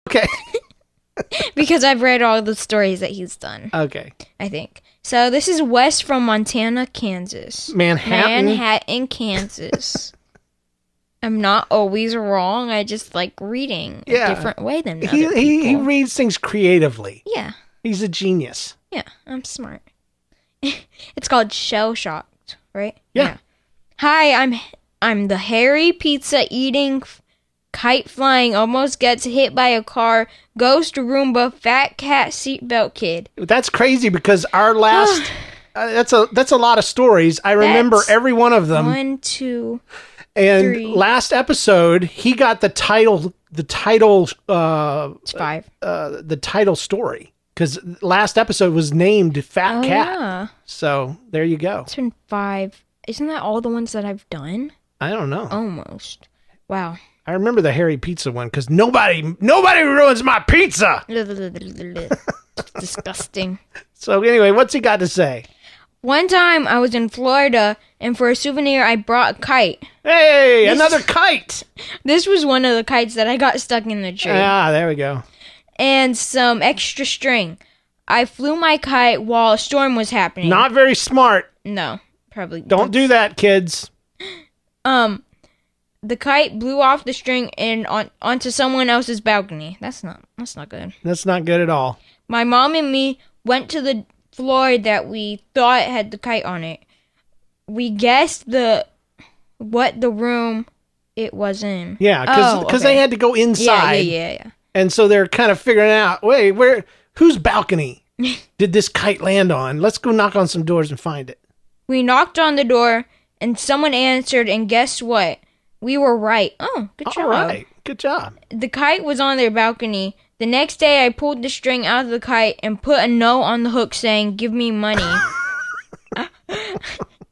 Okay. Because I've read all the stories that he's done. Okay. I think. So this is Wes from Montana, Kansas. Manhattan, Kansas. I'm not always wrong. I just like reading a different way than other people. He reads things creatively. Yeah. He's a genius. Yeah, I'm smart. It's called Shell Shocked, right? Yeah. Hi, I'm the hairy pizza eating, kite flying, almost gets hit by a car, ghost Roomba, fat cat seatbelt kid. That's crazy because our last that's a lot of stories. I remember every one of them. 1, 2, and 3. Last episode he got the title it's 5. the title story because last episode was named Fat Cat. Yeah. So there you go. It's been 5. Isn't that all the ones that I've done? I don't know. Almost. Wow. I remember the hairy pizza one because nobody ruins my pizza. Disgusting. So anyway, what's he got to say? One time I was in Florida, and for a souvenir I brought a kite. Hey, another kite. This was one of the kites that I got stuck in the tree. Ah, there we go. And some extra string. I flew my kite while a storm was happening. Not very smart. No, probably. Don't do that, kids. The kite blew off the string and onto someone else's balcony. That's not good. That's not good at all. My mom and me went to the floor that we thought had the kite on it. We guessed what the room it was in. Yeah, because they had to go inside. Yeah. And so they're kind of figuring out, wait, whose balcony did this kite land on? Let's go knock on some doors and find it. We knocked on the door, and someone answered, and guess what? We were right. Oh, good job. All right. Good job. The kite was on their balcony. The next day, I pulled the string out of the kite and put a note on the hook saying, "Give me money."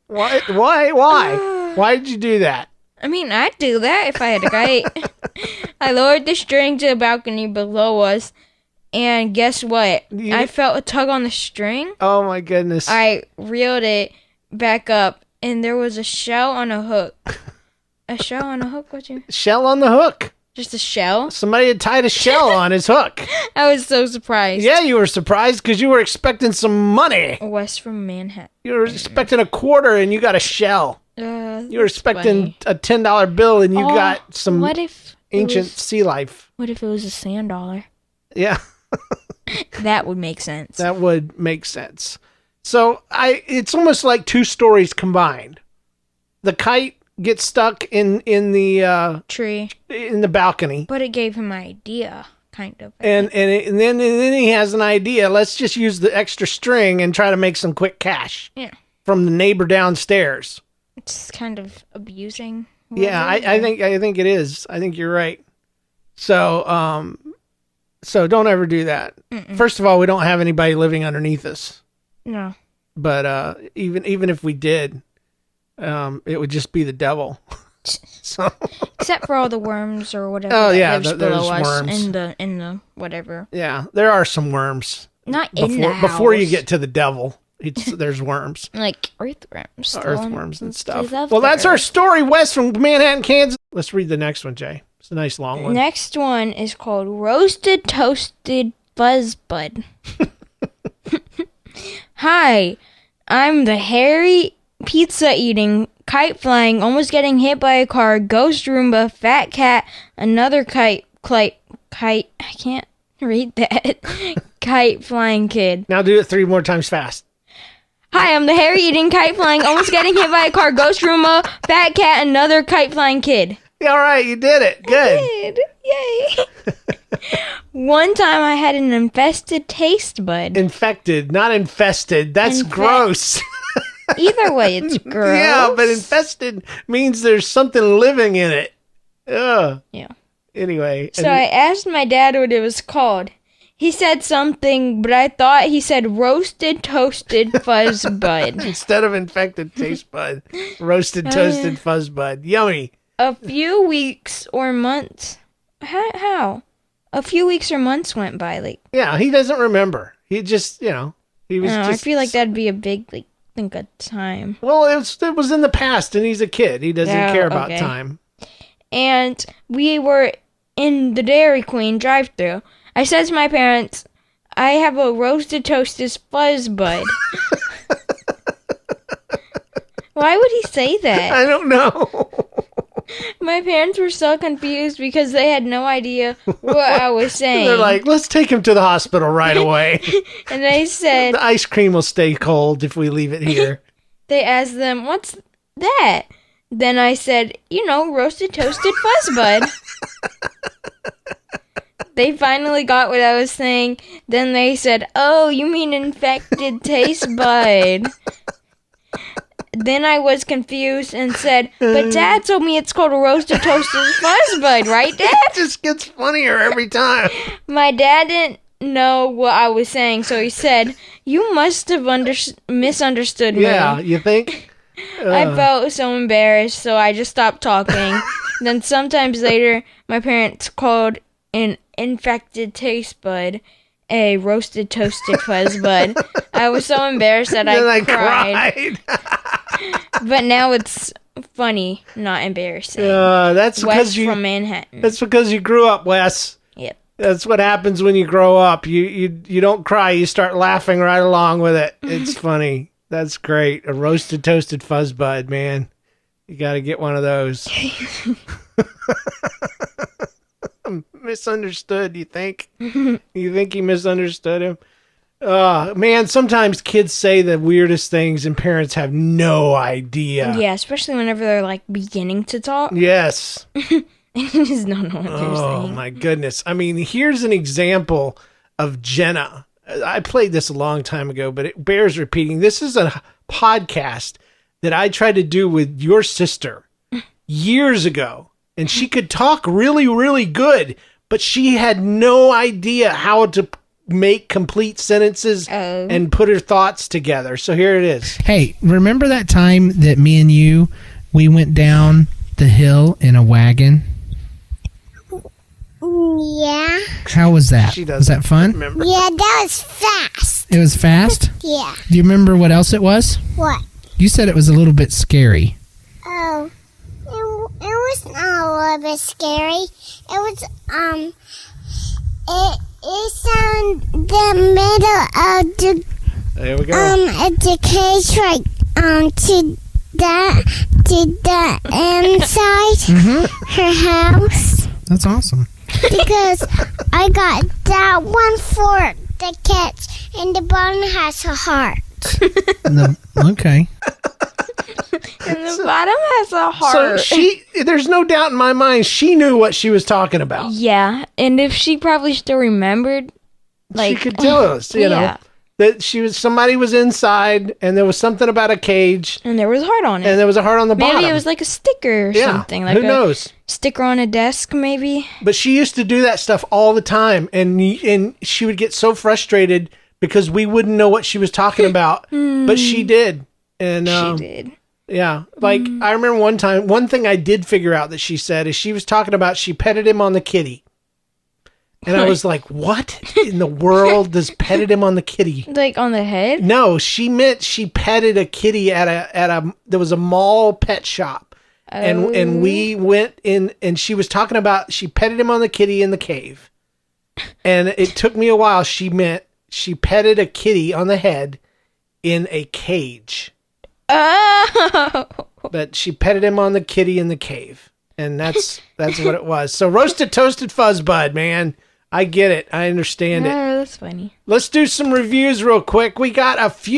Why? Why did you do that? I mean, I'd do that if I had a kite. I lowered the string to the balcony below us, and guess what? I felt a tug on the string. Oh, my goodness. I reeled it back up, and there was a shell on a hook. A shell on a hook? What you? Shell on the hook. Just a shell? Somebody had tied a shell on his hook. I was so surprised. Yeah, you were surprised because you were expecting some money. West from Manhattan. You were expecting a quarter and you got a shell. You were expecting a $10 bill and you got some ancient sea life. What if it was a sand dollar? Yeah. That would make sense. That would make sense. So it's almost like two stories combined. The kite gets stuck in the tree in the balcony, but it gave him an idea, kind of. And then he has an idea. Let's just use the extra string and try to make some quick cash. Yeah. From the neighbor downstairs. It's kind of abusing. Yeah, I think it is. I think you're right. So so don't ever do that. Mm-mm. First of all, we don't have anybody living underneath us. No. But even if we did, it would just be the devil. So except for all the worms or whatever. Oh yeah, there's worms in the whatever. Yeah, there are some worms. Not in the house. Before you get to the devil, there's worms. Like earthworms. Earthworms and stuff. Well, that's our story, Wes from Manhattan, Kansas. Let's read the next one, Jay. It's a nice long one. Next one is called Roasted Toasted Fuzzbud. Hi, I'm the hairy pizza eating, kite flying, almost getting hit by a car, ghost Roomba, fat cat, another kite, I can't read that, kite flying kid. Now do it 3 more times fast. Hi, I'm the hairy eating, kite flying, almost getting hit by a car, ghost Roomba, fat cat, another kite flying kid. All right, you did it. Good. I did. Yay. One time I had an infested taste bud. Infected, not infested. That's gross. Either way, it's gross. Yeah, but infested means there's something living in it. Ugh. Yeah. Anyway. So I asked my dad what it was called. He said something, but I thought he said roasted toasted fuzz bud. Instead of infected taste bud. Roasted toasted fuzz bud. Yummy. A few weeks or months. How? A few weeks or months went by. Yeah, he doesn't remember. He just, he was just. I feel like that'd be a big, think of time. Well, it was in the past, and he's a kid. He doesn't care about time. And we were in the Dairy Queen drive-thru. I said to my parents, I have a roasted toasted fuzz bud. Why would he say that? I don't know. My parents were so confused because they had no idea what I was saying. They're like, let's take him to the hospital right away. And they said, The ice cream will stay cold if we leave it here. they asked them, what's that? Then I said, roasted toasted fuzz bud. They finally got what I was saying. Then they said, oh, you mean infected taste bud. Then I was confused and said, but Dad told me it's called a roasted toasted fuzz bud, right, Dad? It just gets funnier every time. My dad didn't know what I was saying, so he said, you must have misunderstood me. Yeah, you think? I felt so embarrassed, so I just stopped talking. Then sometimes later, my parents called an infected taste bud a roasted toasted fuzz bud. I was so embarrassed that I cried. But now it's funny, not embarrassing. That's because from Manhattan. That's because you grew up, Wes. Yep. That's what happens when you grow up. You don't cry. You start laughing right along with it. It's funny. That's great. A roasted toasted fuzz bud, man. You got to get one of those. Misunderstood, you think? You think he misunderstood him? Man, sometimes kids say the weirdest things and parents have no idea. Yeah, especially whenever they're like beginning to talk. Yes. And you just don't know what they're saying. Oh my goodness. I mean, here's an example of Jenna. I played this a long time ago, but it bears repeating. This is a podcast that I tried to do with your sister years ago. And she could talk really, really good, but she had no idea how to make complete sentences and put her thoughts together. So here it is. Hey, remember that time that me and you, we went down the hill in a wagon? Yeah. How was that? She Was that fun? Remember? Yeah, that was fast. It was fast? Yeah. Do you remember what else it was? What? You said it was a little bit scary. Oh, it was not a little bit scary. It was, it's on the middle of the, There we go. at the cage, right, to the inside, her house. That's awesome. Because I got that one for the kids, and the bottom has a heart. Okay. And the bottom has a heart. So there's no doubt in my mind, she knew what she was talking about. Yeah, and if she probably still remembered, like She could tell us, you know, that somebody was inside and there was something about a cage and there was a heart on it. and there was a heart on the bottom. Maybe it was like a sticker or something, like who knows? sticker on a desk, maybe. But she used to do that stuff all the time, and she would get so frustrated because we wouldn't know what she was talking about, but she did. And She did. yeah, like I remember one time, one thing I did figure out that she said is she was talking about she petted him on the kitty. And I was like, what in the world does petted him on the kitty? Like on the head? No, she meant she petted a kitty at a there was a mall pet shop. And we went in and she was talking about she petted him on the kitty in the cave. And it took me a while. She meant she petted a kitty on the head in a cage. Oh! But she petted him on the kitty in the cave. And that's what it was. So roasted toasted fuzz bud, man. I get it. I understand it. Oh, that's funny. Let's do some reviews real quick. We got a few.